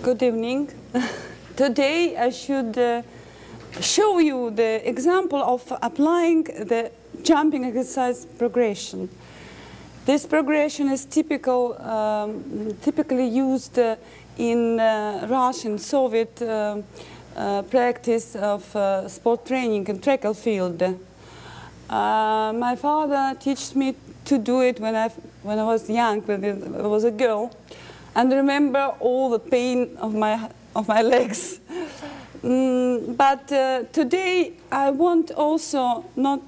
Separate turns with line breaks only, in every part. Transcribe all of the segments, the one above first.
Good evening. Today I should show you the example of applying the jumping exercise progression. This progression is typically used in Russian Soviet practice of sport training and track and field. My father taught me to do it when I was young, when I was a girl, and remember all the pain of my legs. But today I want also not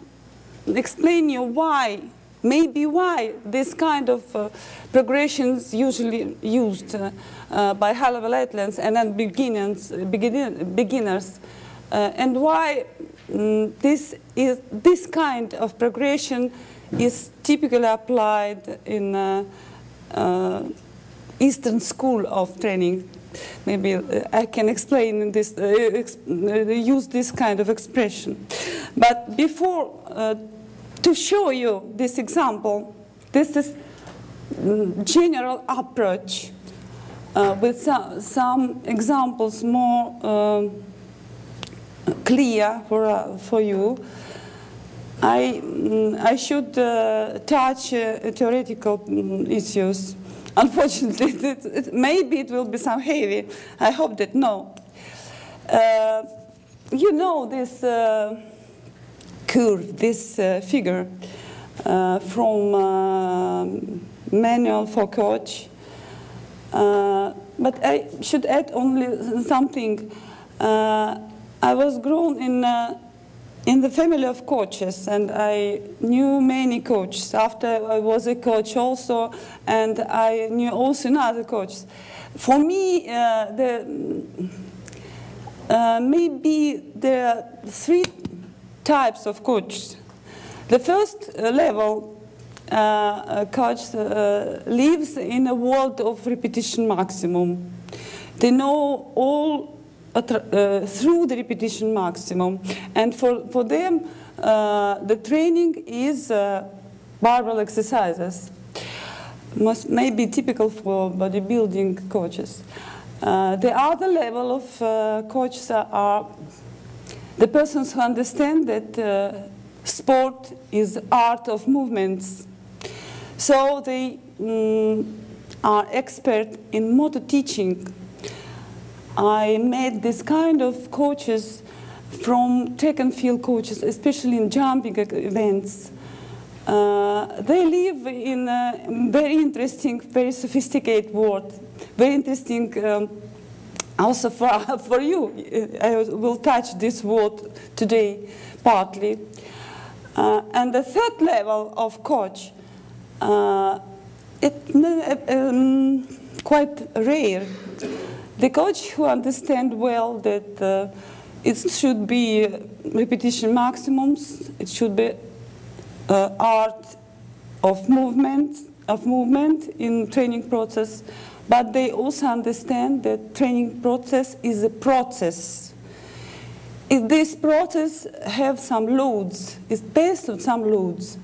explain you why, maybe why this kind of progressions usually used by high-level athletes and then beginners, and why this kind of progression is typically applied in Eastern school of training. Maybe I can explain this, use this kind of expression. But before, to show you this example, this is general approach with some examples more clear for you. I should touch theoretical issues. Unfortunately, maybe it will be some heavy. I hope that no. You know this curve, this figure from manual for coach. But I should add only something. I was grown in the family of coaches, and I knew many coaches. After I was a coach also, and I knew also another coaches. For me, maybe there are three types of coaches. The first level coach lives in a world of repetition maximum. They know all through the repetition maximum, and for them the training is barbell exercises. May be typical for bodybuilding coaches. The other level of coaches are the persons who understand that sport is art of movements. So they are expert in motor teaching. I met this kind of coaches from track and field coaches, especially in jumping events. They live in a very interesting, very sophisticated world. Very interesting also for you. I will touch this world today partly. And the third level of coach, it's quite rare. The coach who understands well that it should be repetition maximums, it should be art of movement in training process, but they also understand that training process is a process. If this process have some loads, it's based on some loads,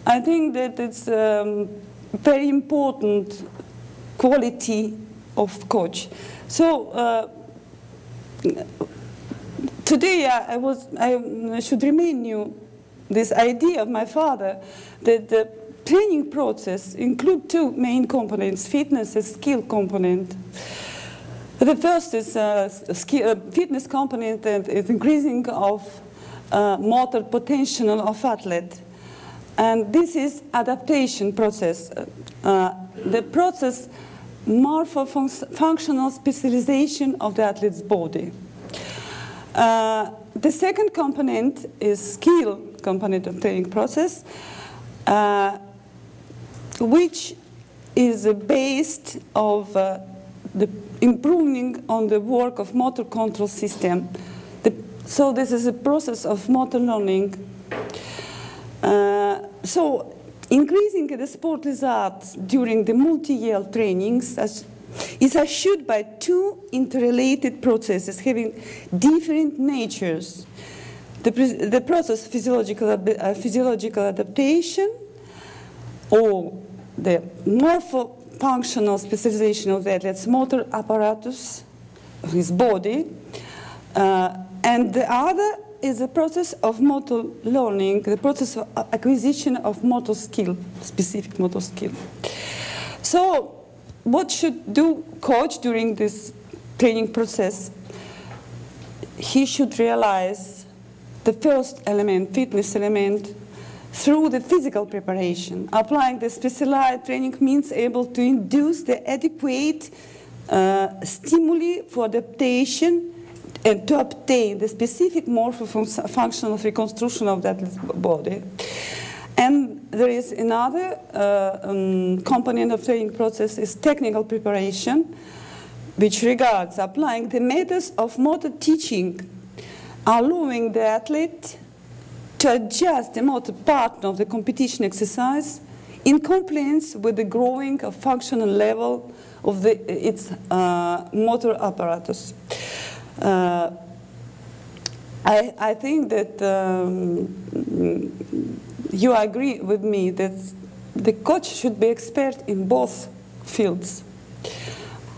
I think that it's very important quality of coach. So today I should remind you this idea of my father that the training process includes two main components: fitness and skill component. The first is fitness component, and it's increasing of motor potential of athlete, and this is adaptation process. The process morpho-functional specialization of the athlete's body. The second component is skill component of training process, which is based of the improving on the work of motor control system. So this is a process of motor learning. So increasing the sport results during the multi-year trainings is achieved by two interrelated processes having different natures. The process physiological adaptation, or the functional specialization of the athlete's motor apparatus, his body, and the other is the process of motor learning, the process of acquisition of motor skill, specific motor skill. So what should do coach during this training process? He should realize the first element, fitness element, through the physical preparation. Applying the specialized training means able to induce the adequate stimuli for adaptation and to obtain the specific morpho-functional reconstruction of that body. And there is another component of training process is technical preparation, which regards applying the methods of motor teaching, allowing the athlete to adjust the motor part of the competition exercise in compliance with the growing functional level of its motor apparatus. I think that you agree with me that the coach should be expert in both fields.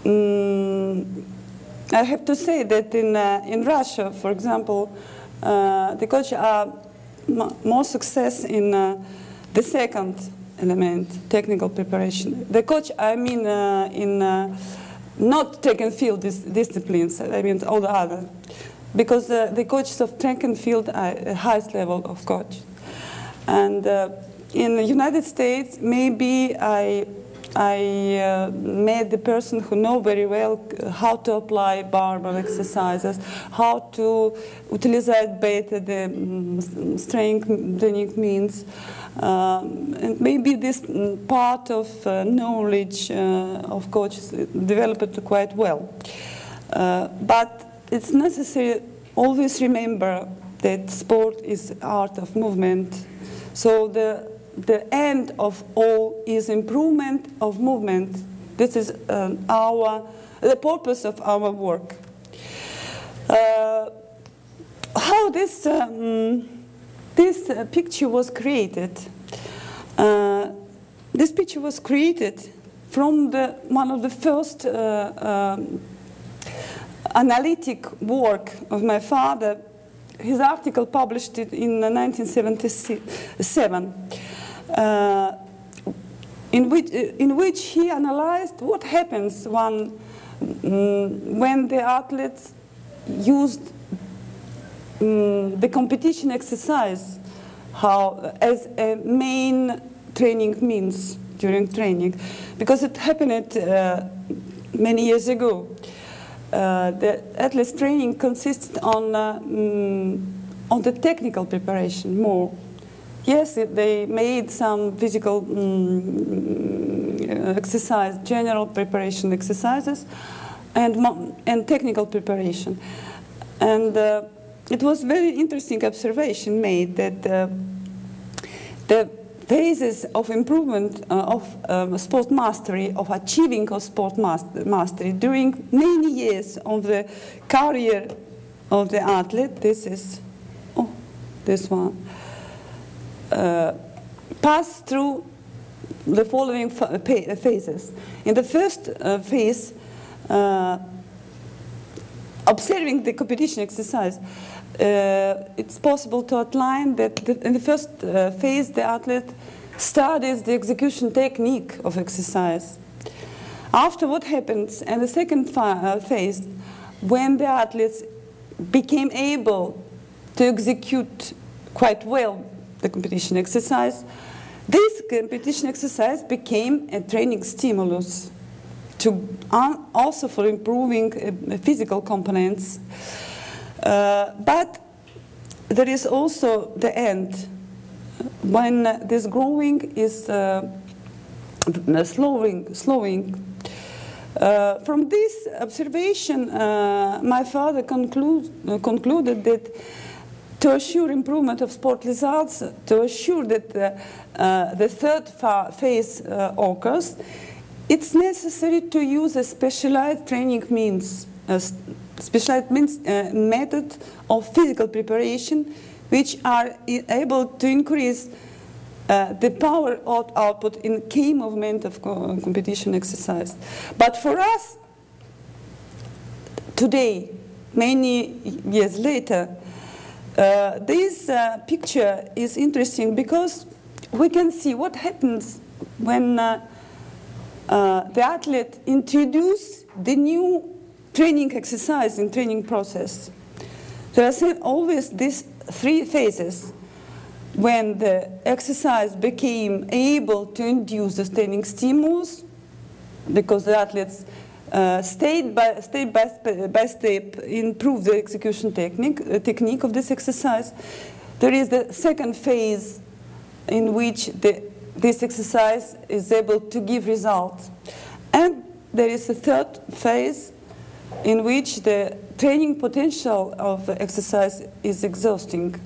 I have to say that in Russia, for example, the coach are more success in the second element, technical preparation. The coach, I mean, in not track and field disciplines, I mean all the other, because the coaches of track and field are the highest level of coach. And in the United States, maybe I met the person who know very well how to apply barbell exercises, how to utilize better the strength training means, and maybe this part of knowledge of coaches developed quite well. But it's necessary always remember that sport is art of movement. So the end of all is improvement of movement. This is the purpose of our work. How this picture was created? This picture was created from one of the first analytic work of my father. His article published it in 1977, in which he analyzed what happens when the athletes used the competition exercise as a main training means during training, because it happened many years ago. The athletes' training consisted on the technical preparation more. Yes, they made some physical exercise, general preparation exercises, and technical preparation. And it was very interesting observation made that the phases of improvement of sport mastery, of achieving of sport mastery during many years of the career of the athlete, this is, this one, pass through the following phases. In the first phase, observing the competition exercise, it's possible to outline that in the first phase, the athlete studies the execution technique of exercise. After what happens in the second phase, when the athletes became able to execute quite well the competition exercise, this competition exercise became a training stimulus also for improving physical components. But there is also the end, when this growing is slowing. From this observation, my father concluded that to assure improvement of sport results, to assure that the third phase occurs, it's necessary to use a specialized training means, specialized method of physical preparation, which are able to increase the power output in K movement of competition exercise. But for us, today, many years later, this picture is interesting because we can see what happens when the athlete introduces the new training exercise and training process. There are always these three phases when the exercise became able to induce the training stimulus, because the athletes step by step improve the execution technique of this exercise. There is the second phase in which this exercise is able to give results. And there is a third phase in which the training potential of the exercise is exhausting.